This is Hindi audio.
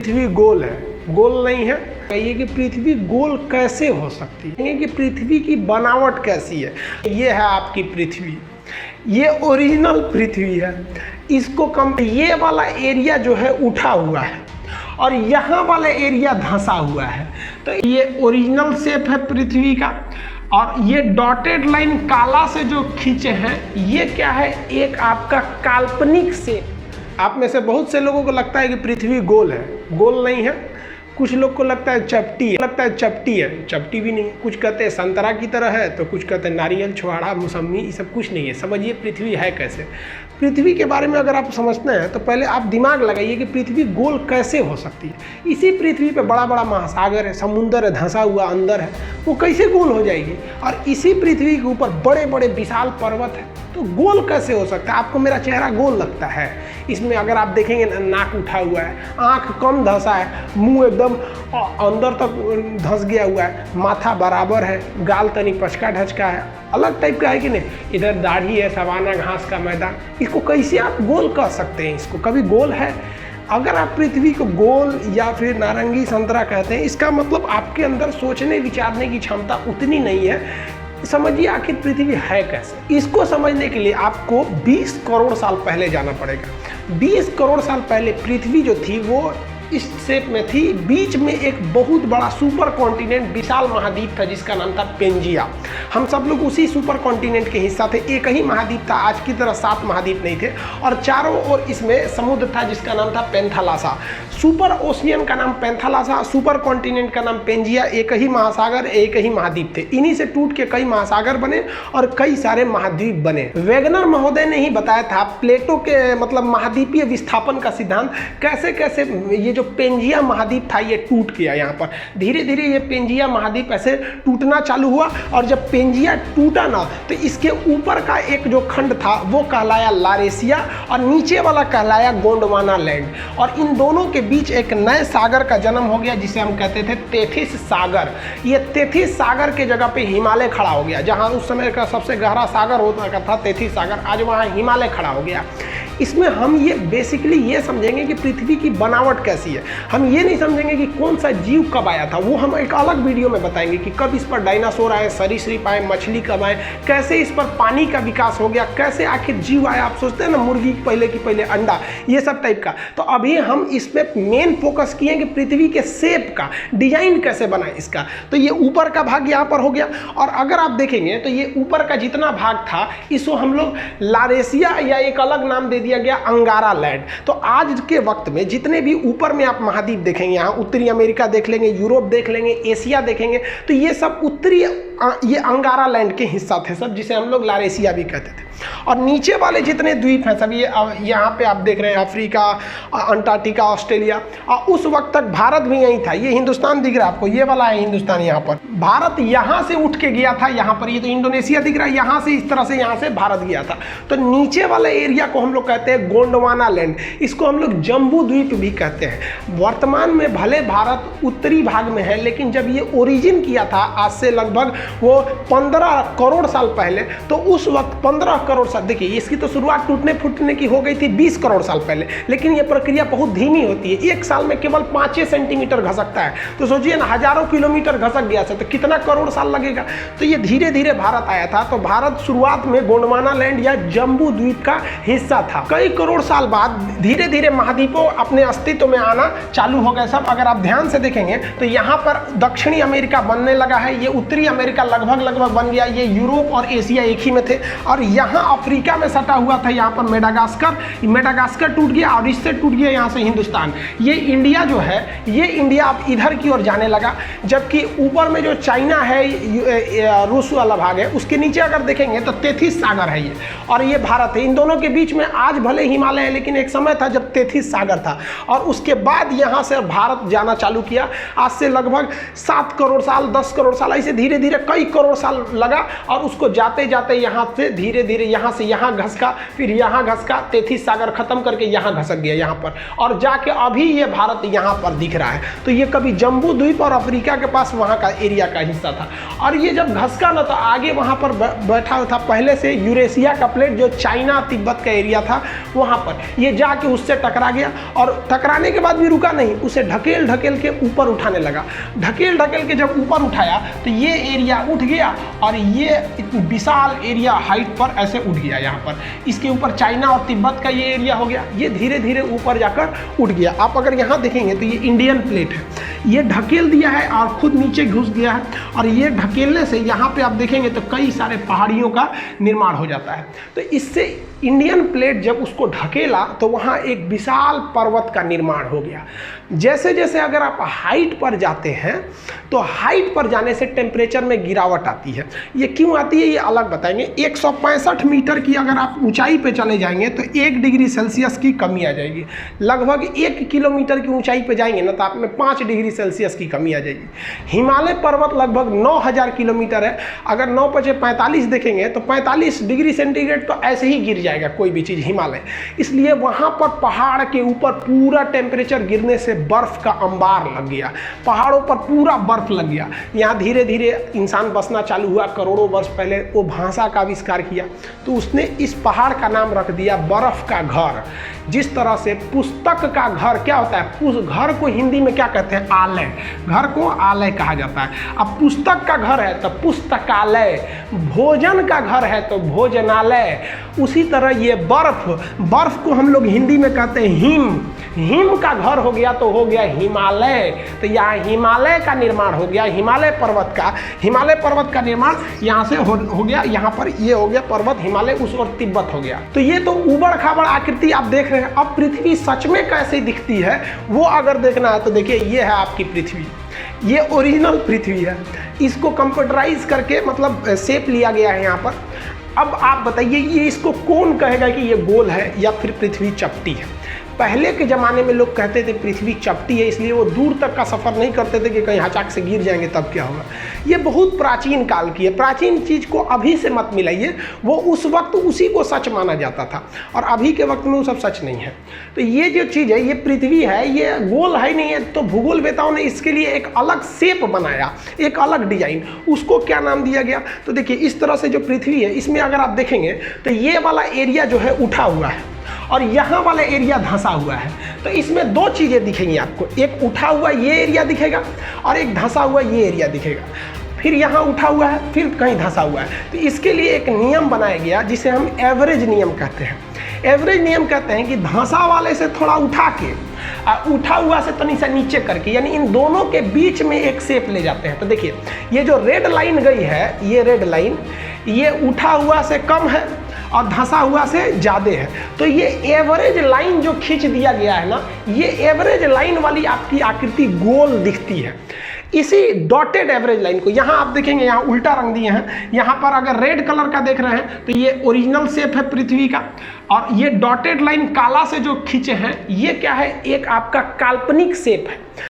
पृथ्वी गोल है, गोल नहीं है। कहिए कि पृथ्वी गोल कैसे हो सकती है, कि पृथ्वी की बनावट कैसी है। ये है आपकी पृथ्वी, ये ओरिजिनल पृथ्वी है। इसको ये वाला एरिया जो है उठा हुआ है और यहाँ वाला एरिया धंसा हुआ है। तो ये ओरिजिनल शेप है पृथ्वी का। और ये डॉटेड लाइन काला से जो खींचे हैं ये क्या है, एक आपका काल्पनिक शेप। आप में से बहुत से लोगों को लगता है कि पृथ्वी गोल है, गोल नहीं है। कुछ लोग को लगता है चपटी है, चपटी भी नहीं है। कुछ कहते हैं संतरा की तरह है, तो कुछ कहते हैं नारियल, छुआड़ा, मौसम्मी, ये सब कुछ नहीं है। समझिए पृथ्वी है कैसे। पृथ्वी के बारे में अगर आप समझते हैं तो पहले आप दिमाग लगाइए कि पृथ्वी गोल कैसे हो सकती है। इसी पृथ्वी पे बड़ा बड़ा महासागर है, समुंदर है, धंसा हुआ अंदर है, वो कैसे गोल हो जाएगी। और इसी पृथ्वी के ऊपर बड़े बड़े विशाल पर्वत है, तो गोल कैसे हो सकता है। आपको मेरा चेहरा गोल लगता है, इसमें अगर आप देखेंगे नाक उठा हुआ है, आँख कम धंसा है, मुंह एकदम अंदर तक धंस गया हुआ है, माथा बराबर है, गाल तनी पचका ढचका है, अलग टाइप का है कि नहीं। इधर दाढ़ी है, सवाना घास का मैदान। इसको कैसे आप गोल कह सकते हैं। इसको कभी गोल है। अगर आप पृथ्वी को गोल या फिर नारंगी संतरा कहते हैं, इसका मतलब आपके अंदर सोचने विचारने की क्षमता उतनी नहीं है। समझिए आखिर पृथ्वी है कैसे। इसको समझने के लिए आपको 20 करोड़ साल पहले जाना पड़ेगा। 20 करोड़ साल पहले पृथ्वी जो थी वो इस शेप में थी। बीच में एक बहुत बड़ा सुपर कॉन्टिनेंट, विशाल महाद्वीप था जिसका नाम था पेंजिया। हम सब लोग उसी सुपर कॉन्टिनेंट के हिस्सा थे। एक ही महाद्वीप था, आज की तरह 7 महाद्वीप नहीं थे। और चारों ओर इसमें समुद्र था जिसका नाम था पेंथालासा। सुपर ओशियन का नाम पेंथालासा, सुपर कॉन्टिनेंट का नाम पेंजिया। एक ही महासागर, एक ही महाद्वीप थे। इन्हीं से टूट के कई महासागर बने और कई सारे महाद्वीप बने। वेगनर महोदय ने ही बताया था प्लेटो के मतलब महाद्वीपीय विस्थापन का सिद्धांत, कैसे कैसे ये जो पेंजिया महाद्वीप था ये टूट गया। यहाँ पर धीरे धीरे ये पेंजिया महाद्वीप ऐसे टूटना चालू हुआ। और जब पेंजिया टूटा ना तो इसके ऊपर का एक जो खंड था वो कहलाया लारेशिया और नीचे वाला कहलाया गोंडवाना लैंड। और इन दोनों के बीच एक नए सागर का जन्म हो गया जिसे हम कहते थे तेथिस सागर। ये तेथिस सागर के जगह पे हिमालय खड़ा हो गया। जहाँ उस समय का सबसे गहरा सागर होता था तेथिस सागर, आज वहाँ हिमालय खड़ा हो गया। इसमें हम ये बेसिकली ये समझेंगे कि पृथ्वी की बनावट कैसी है। हम ये नहीं समझेंगे कि कौन सा जीव कब आया था, वो हम एक अलग वीडियो में बताएंगे कि कब इस पर डायनासोर आए, सरीसृप आए, मछली कब आए, कैसे इस पर पानी का विकास हो गया, कैसे आखिर जीव आया। आप सोचते हैं ना मुर्गी पहले की पहले अंडा, ये सब टाइप का। तो अभी हम इस पर मेन फोकस किए कि पृथ्वी के शेप का डिजाइन कैसे बना इसका। तो ये ऊपर का भाग यहाँ पर हो गया। और अगर आप देखेंगे तो ये ऊपर का जितना भाग था इसको हम लोग लारेशिया या एक अलग नाम दे दिया गया अंगारा लैंड। तो आज के वक्त में जितने भी ऊपर में आप महाद्वीप देखेंगे, यहाँ उत्तरी अमेरिका देख लेंगे, यूरोप देख लेंगे, एशिया देखेंगे, तो ये सब उत्तरी ये अंगारा लैंड के हिस्सा थे सब, जिसे हम लोग लारेशिया भी कहते थे। और नीचे वाले जितने द्वीप हैं सब ये यहाँ पे आप देख रहे हैं अफ्रीका, अंटार्कटिका, ऑस्ट्रेलिया। और उस वक्त तक भारत भी यहीं था। ये हिंदुस्तान दिख रहा है आपको, ये वाला है हिंदुस्तान। यहाँ पर भारत यहाँ से उठ के गया था, यहाँ पर ये तो इंडोनेशिया दिख रहा है, यहाँ से इस तरह से यहाँ से भारत गया था। तो नीचे वाले एरिया को हम लोग कहते हैं गोंडवाना लैंड। इसको हम लोग जम्बू द्वीप भी कहते हैं। वर्तमान में भले भारत उत्तरी भाग में है, लेकिन जब ये ओरिजिन किया था आज से लगभग वो 15 करोड़ साल पहले, तो उस वक्त 15 करोड़ साल, देखिए इसकी तो शुरुआत टूटने फूटने की हो गई थी 20 करोड़ साल पहले, लेकिन ये प्रक्रिया बहुत धीमी होती है। एक साल में केवल 5 सेंटीमीटर घसकता है। तो सोचिए ना, हजारों किलोमीटर घसक गया था तो कितना करोड़ साल लगेगा। तो ये धीरे धीरे भारत आया था। तो भारत शुरुआत में गोंडवाना लैंड या जम्बू द्वीप का हिस्सा था। कई करोड़ साल बाद धीरे धीरे महाद्वीपों अपने अस्तित्व में आना चालू हो गए सब। अगर आप ध्यान से देखेंगे तो यहाँ पर दक्षिणी अमेरिका बनने लगा है, ये उत्तरी अमेरिका लगभग बन गया, ये यूरोप और एशिया एक ही में थे। और यहाँ अफ्रीका में सटा हुआ था, यहाँ पर मेडागास्कर टूट गया और इससे टूट गया यहाँ से हिंदुस्तान। ये इंडिया जो है, ये इंडिया अब इधर की ओर जाने लगा। जबकि ऊपर में जो चाइना है, रूस वाला भाग है, उसके नीचे अगर देखेंगे तो तेथिस सागर है ये, और ये भारत है। इन दोनों के बीच में आज भले हिमालय है, लेकिन एक समय था जब तेथिस सागर था। और उसके बाद यहाँ से भारत जाना चालू किया। आज से लगभग 7 करोड़ साल, 10 करोड़ साल, ऐसे धीरे धीरे कई करोड़ साल लगा। और उसको जाते जाते यहाँ से धीरे धीरे यहाँ से यहाँ घसका, फिर यहाँ घसका, तेथिस सागर खत्म करके यहाँ घसक गया यहाँ पर, और जाके अभी ये भारत यहाँ पर दिख रहा है। तो ये कभी जम्बू द्वीप और अफ्रीका के पास वहाँ का एरिया का हिस्सा था, और ये जब घसका ना तो आगे वहाँ पर बैठा हुआ था पहले से यूरेशिया का प्लेट, जो चाइना तिब्बत का एरिया था वहाँ पर, ये जाके उससे टकरा गया, और टकराने के बाद भी रुका नहीं, उसे ढकेल ढकेल के ऊपर उठाने लगा। ढकेल ढकेल के जब ऊपर उठाया तो ये एरिया उठ गया, और ये विशाल एरिया हाइट पर ऐसे उठ गया यहाँ पर। इसके ऊपर चाइना और तिब्बत का ये एरिया हो गया, ये धीरे धीरे ऊपर जाकर उठ गया। आप अगर यहाँ देखेंगे तो ये इंडियन प्लेट है, ये ढकेल दिया है और खुद नीचे घुस गया है, और ये ढकेलने से यहाँ पे आप देखेंगे तो कई सारे पहाड़ियों का निर्माण हो जाता है। तो इससे इंडियन प्लेट जब उसको ढकेला तो वहाँ एक विशाल पर्वत का निर्माण हो गया। जैसे जैसे अगर आप हाइट पर जाते हैं तो हाइट पर जाने से टेम्परेचर में गिरावट आती है। ये क्यों आती है ये अलग बताएंगे। 165 मीटर की अगर आप ऊंचाई पे चले जाएंगे तो 1 डिग्री सेल्सियस की कमी आ जाएगी। लगभग 1 किलोमीटर की ऊंचाई पे जाएंगे ना तो आप में 5 डिग्री सेल्सियस की कमी आ जाएगी। हिमालय पर्वत लगभग 9000 किलोमीटर है, अगर 9 × 45 देखेंगे तो 45 डिग्री सेंटीग्रेड तो ऐसे ही गिर जाएगा कोई भी चीज़ हिमालय। इसलिए वहाँ पर पहाड़ के ऊपर पूरा टेम्परेचर गिरने से बर्फ़ का अंबार लग गया, पहाड़ों पर पूरा बर्फ़ लग गया। यहाँ धीरे धीरे इंसान बसना चालू हुआ। करोड़ों वर्ष पहले वो भाषा का आविष्कार किया तो उसने इस पहाड़ का नाम रख दिया बर्फ़ का घर। जिस तरह से पुस्तक का घर क्या होता है, उस घर को हिंदी में क्या कहते हैं, आलय। घर को आलय कहा जाता है। अब पुस्तक का घर है तो पुस्तकालय, भोजन का घर है तो भोजनालय। उसी तरह ये बर्फ को हम लोग हिंदी में कहते हैं हिम। हिम का घर हो गया तो हो गया हिमालय। तो यहाँ हिमालय का निर्माण हो गया, हिमालय पर्वत का निर्माण यहाँ से हो गया। यहाँ पर ये हो गया पर्वत हिमालय, उस और तिब्बत हो गया। तो ये तो उबड़ खाबड़ आकृति आप देख रहे हैं। अब पृथ्वी सच में कैसे दिखती है वो अगर देखना है तो देखिए, ये है आपकी पृथ्वी, ये ओरिजिनल पृथ्वी है। इसको कंप्यूटराइज करके मतलब शेप लिया गया है यहाँ पर। अब आप बताइए ये इसको कौन कहेगा कि ये गोल है या फिर पृथ्वी चपटी है। पहले के ज़माने में लोग कहते थे पृथ्वी चपटी है, इसलिए वो दूर तक का सफ़र नहीं करते थे कि कहीं अचानक से गिर जाएंगे तब क्या होगा। ये बहुत प्राचीन काल की है। प्राचीन चीज़ को अभी से मत मिलाइए, वो उस वक्त उसी को सच माना जाता था और अभी के वक्त में वो सब सच नहीं है। तो ये जो चीज़ है, ये पृथ्वी है, ये गोल है नहीं है। तो भूगोलवेताओं ने इसके लिए एक अलग शेप बनाया, एक अलग डिजाइन। उसको क्या नाम दिया गया, तो देखिए इस तरह से जो पृथ्वी है इसमें अगर आप देखेंगे तो ये वाला एरिया जो है उठा हुआ है और यहाँ वाला एरिया धंसा हुआ है। तो इसमें दो चीज़ें दिखेंगी आपको, एक उठा हुआ ये एरिया दिखेगा और एक धंसा हुआ ये एरिया दिखेगा। फिर यहाँ उठा हुआ है, फिर कहीं धंसा हुआ है। तो इसके लिए एक नियम बनाया गया जिसे हम एवरेज नियम कहते हैं। एवरेज नियम कहते हैं कि धंसा वाले से थोड़ा उठा के उठा हुआ से तनी सा नीचे करके, यानी इन दोनों के बीच में एक शेप ले जाते हैं। तो देखिए ये जो रेड लाइन गई है, ये रेड लाइन ये उठा हुआ से कम है और धंसा हुआ से ज़्यादा है। तो ये एवरेज लाइन जो खींच दिया गया है ना, ये एवरेज लाइन वाली आपकी आकृति गोल दिखती है। इसी डॉटेड एवरेज लाइन को यहाँ आप देखेंगे, यहाँ उल्टा रंग दिए हैं। यहाँ पर अगर रेड कलर का देख रहे हैं तो ये ओरिजिनल शेप है पृथ्वी का, और ये डॉटेड लाइन काला से जो खींचे हैं ये क्या है, एक आपका काल्पनिक शेप है।